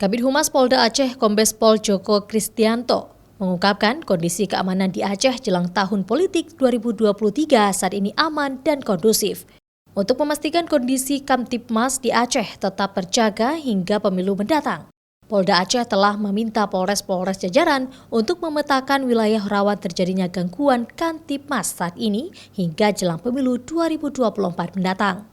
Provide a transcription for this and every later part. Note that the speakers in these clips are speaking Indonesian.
Kabid Humas Polda Aceh Kombes Pol Joko Kristianto mengungkapkan kondisi keamanan di Aceh jelang tahun politik 2023 saat ini aman dan kondusif. Untuk memastikan kondisi Kamtibmas di Aceh tetap terjaga hingga pemilu mendatang, Polda Aceh telah meminta Polres-Polres jajaran untuk memetakan wilayah rawan terjadinya gangguan Kamtibmas saat ini hingga jelang pemilu 2024 mendatang.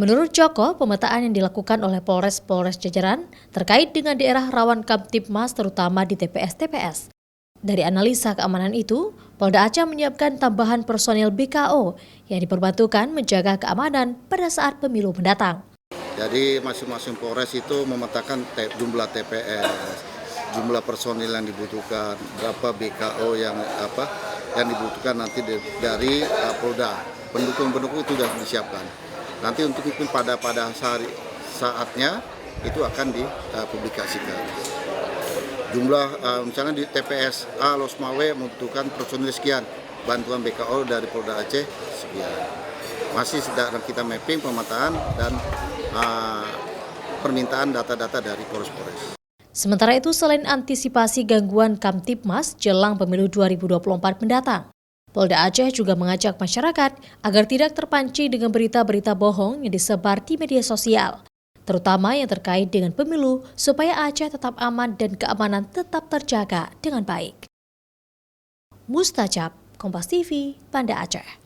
Menurut Joko, pemetaan yang dilakukan oleh Polres-Polres jajaran terkait dengan daerah rawan Kamtibmas terutama di TPS-TPS. Dari analisa keamanan itu, Polda Aceh menyiapkan tambahan personil BKO yang diperbantukan menjaga keamanan pada saat pemilu mendatang. Jadi masing-masing Polres itu memetakan jumlah TPS, jumlah personil yang dibutuhkan, berapa BKO yang dibutuhkan nanti dari Polda. Pendukung-pendukung itu sudah disiapkan. Nanti untuk itu pada saatnya itu akan dipublikasikan. Jumlah misalnya di TPS A Losmawe membutuhkan personil sekian, bantuan BKO dari Polda Aceh sekian. Masih sedang kita mapping pemetaan dan permintaan data-data dari Polres-Polres. Sementara itu, selain antisipasi gangguan Kamtibmas jelang pemilu 2024 mendatang, Polda Aceh juga mengajak masyarakat agar tidak terpancing dengan berita-berita bohong yang disebar di media sosial, terutama yang terkait dengan pemilu, supaya Aceh tetap aman dan keamanan tetap terjaga dengan baik. Mustajab, Kompas TV, Banda Aceh.